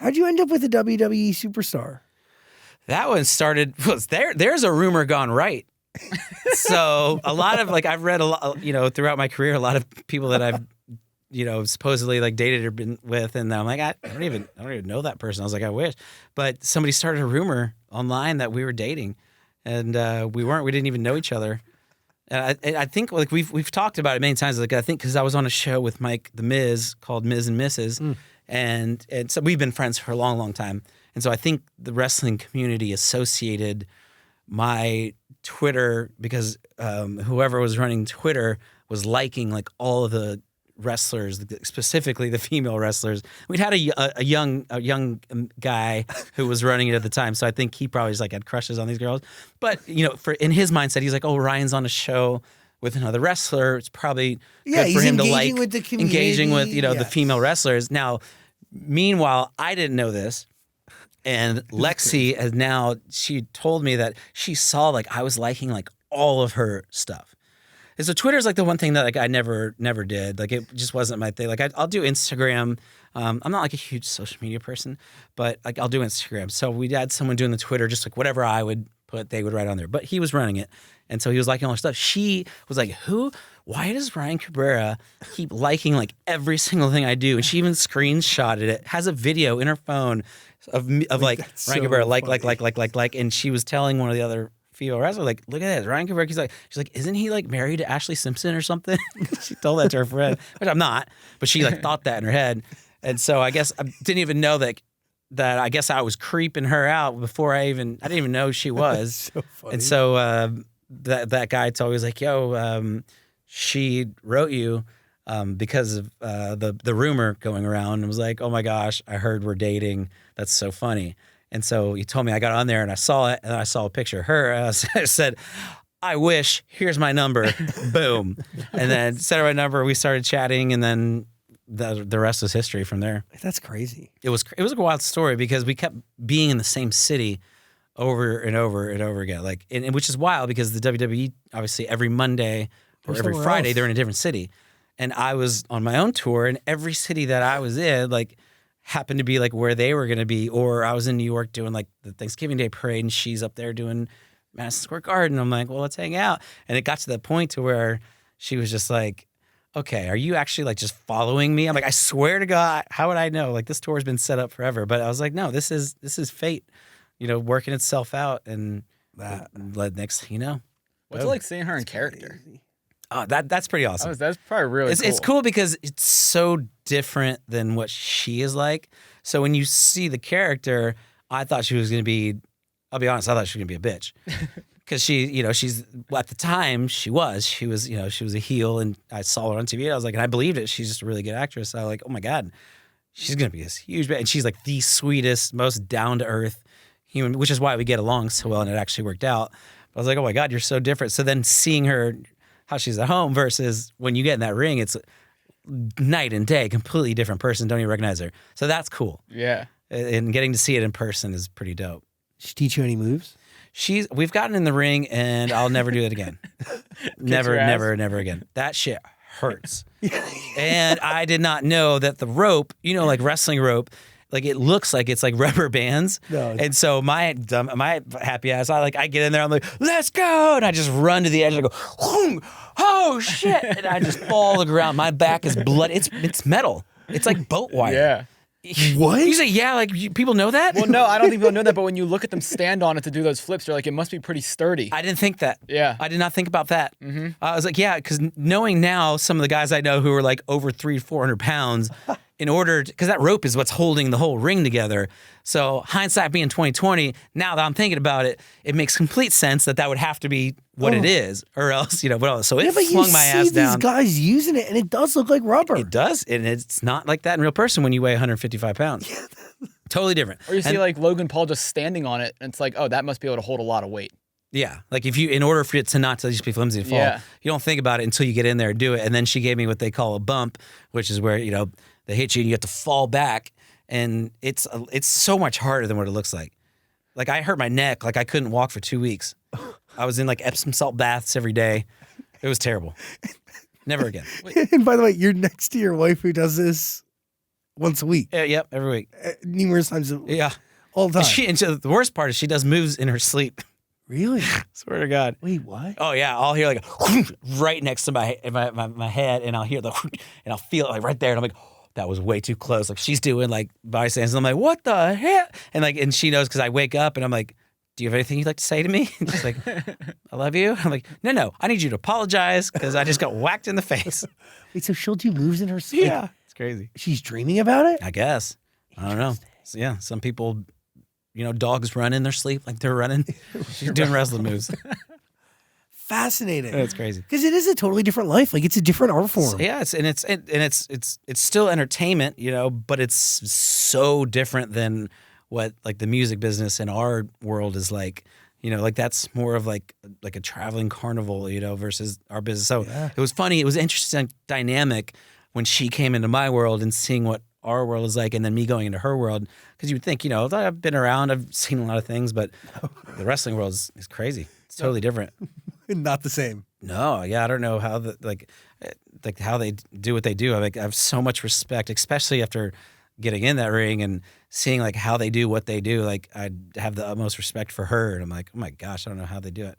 How'd you end up with a WWE superstar? That one started, there's a rumor gone right. So a lot of like, I've read a lot, throughout my career, a lot of people that I've, supposedly like dated or been with. And I'm like, I don't even know that person. I was like, I wish, but somebody started a rumor online that we were dating and we didn't even know each other. And I think like we've talked about it many times. Like I think because I was on a show with Mike the Miz called Miz and Mrs. And so we've been friends for a long, long time. And so I think the wrestling community associated my Twitter because whoever was running Twitter was liking like all of the wrestlers, specifically the female wrestlers. We'd had a young guy who was running it at the time, so I think he probably just like had crushes on these girls. But in his mindset, he's like, "Oh, Ryan's on a show with another wrestler. It's probably good for him to like with the community. engaging with the female wrestlers." Now, meanwhile, I didn't know this. And Lexi has now, she told me that she saw like I was liking like all of her stuff. And so Twitter's like the one thing that like I never did. Like it just wasn't my thing. Like I'll do Instagram. I'm not like a huge social media person, but like I'll do Instagram. So we had someone doing the Twitter, just like whatever I would put, they would write on there. But he was running it. And so he was liking all her stuff. She was like, why does Ryan Cabrera keep liking like every single thing I do? And she even screenshotted it, has a video in her phone of like Ryan Cabrera, like, and she was telling one of the other female wrestlers, like, look at this, Ryan Cabrera. She's like, isn't he like married to Ashley Simpson or something? She told that to her friend, which I'm not, but she like thought that in her head. And so I guess I didn't even know that I guess I was creeping her out before I didn't even know she was. So funny. And so that guy told me, he was like, yo, she wrote you because of the rumor going around, and was like, oh my gosh, I heard we're dating. That's so funny. And so he told me, I got on there and I saw it, and I saw a picture of her. And I said, I wish, here's my number. Boom. And then sent her my number. We started chatting, and then the rest is history from there. That's crazy. It was a wild story because we kept being in the same city over and over and over again. Like, and which is wild because the WWE, obviously every Monday or every Friday, they're in a different city. And I was on my own tour, and every city that I was in, like, happened to be like where they were going to be. Or I was in New York doing like the Thanksgiving Day parade, and she's up there doing Madison Square Garden. I'm like, well, let's hang out. And it got to the point to where she was just like, okay, are you actually like just following me? I'm like, I swear to God, how would I know? Like, this tour has been set up forever. But I was like, no, this is fate, working itself out. And that next, What's it like seeing her in character? Crazy. Oh, that's pretty awesome. That's probably really cool. It's cool because it's so different than what she is like. So when you see the character, I thought she was going to be, I'll be honest, I thought she was going to be a bitch. Because she's, at the time, she was a heel, and I saw her on TV, and I was like, and I believed it. She's just a really good actress. I was like, oh my God, she's going to be this huge bitch. And she's like the sweetest, most down-to-earth human, which is why we get along so well, and it actually worked out. But I was like, oh my God, you're so different. So then seeing her, how she's at home versus when you get in that ring, it's night and day, completely different person. Don't even recognize her. So that's cool. Yeah. And getting to see it in person is pretty dope. She teach you any moves? We've gotten in the ring, and I'll never do it again. Never again. That shit hurts. And I did not know that the rope, like wrestling rope, like it looks like it's like rubber bands. No. And so my happy ass, I get in there, I'm like, let's go. And I just run to the edge and I go, oh shit. And I just fall to the ground. My back is bloody. It's metal. It's like boat wire. Yeah. What? You say, yeah, like people know that? Well, no, I don't think people know that, but when you look at them stand on it to do those flips, you're like, it must be pretty sturdy. I didn't think that. Yeah. I did not think about that. Mm-hmm. I was like, yeah, because knowing now some of the guys I know who are like over 300-400 pounds, because that rope is what's holding the whole ring together. So hindsight being 2020, now that I'm thinking about it, it makes complete sense that would have to be what it is, or else, what else. So it flung my ass down. These guys using it, and it does look like rubber. It does, and it's not like that in real person when you weigh 155 pounds. Totally different. Or you see like Logan Paul just standing on it, and it's like, oh, that must be able to hold a lot of weight. Yeah, like in order for it to not to just be flimsy and fall, you don't think about it until you get in there and do it. And then she gave me what they call a bump, which is where they hit you and you have to fall back, and it's so much harder than what it looks like. Like I hurt my neck, like I couldn't walk for 2 weeks. I was in like Epsom salt baths every day. It was terrible. Never again. And by the way, you're next to your wife who does this once a week, Yep, every week. numerous times Yeah. all the time. And so the worst part is she does moves in her sleep. Really? Swear to God. Wait, what? Oh yeah, I'll hear like a right next to my head, and I'll hear the and I'll feel it like right there, and I'm like, oh, that was way too close. Like she's doing like bystanders, and I'm like, what the heck? And she knows because I wake up and I'm like, do you have anything you'd like to say to me? And she's like, I love you. I'm like, no, I need you to apologize because I just got whacked in the face. Wait, so she'll do moves in her sleep? Yeah, it's crazy. She's dreaming about it? I guess. I don't know. So, yeah, some people, dogs run in their sleep like they're running. She's doing wrestling moves. Fascinating. That's crazy. Because it is a totally different life. Like it's a different art form. Yeah, it's still entertainment, but it's so different than what like the music business in our world is like. Like that's more of like a traveling carnival, versus our business. So It was funny. It was interesting dynamic when she came into my world and seeing what our world is like, and then me going into her world. Because you would think, I've been around, I've seen a lot of things, but the wrestling world is crazy. It's totally different. Not the same. No, yeah, I don't know how how they do what they do. I have so much respect, especially after getting in that ring and seeing like how they do what they do. Like I have the utmost respect for her, and I'm like, oh my gosh, I don't know how they do it.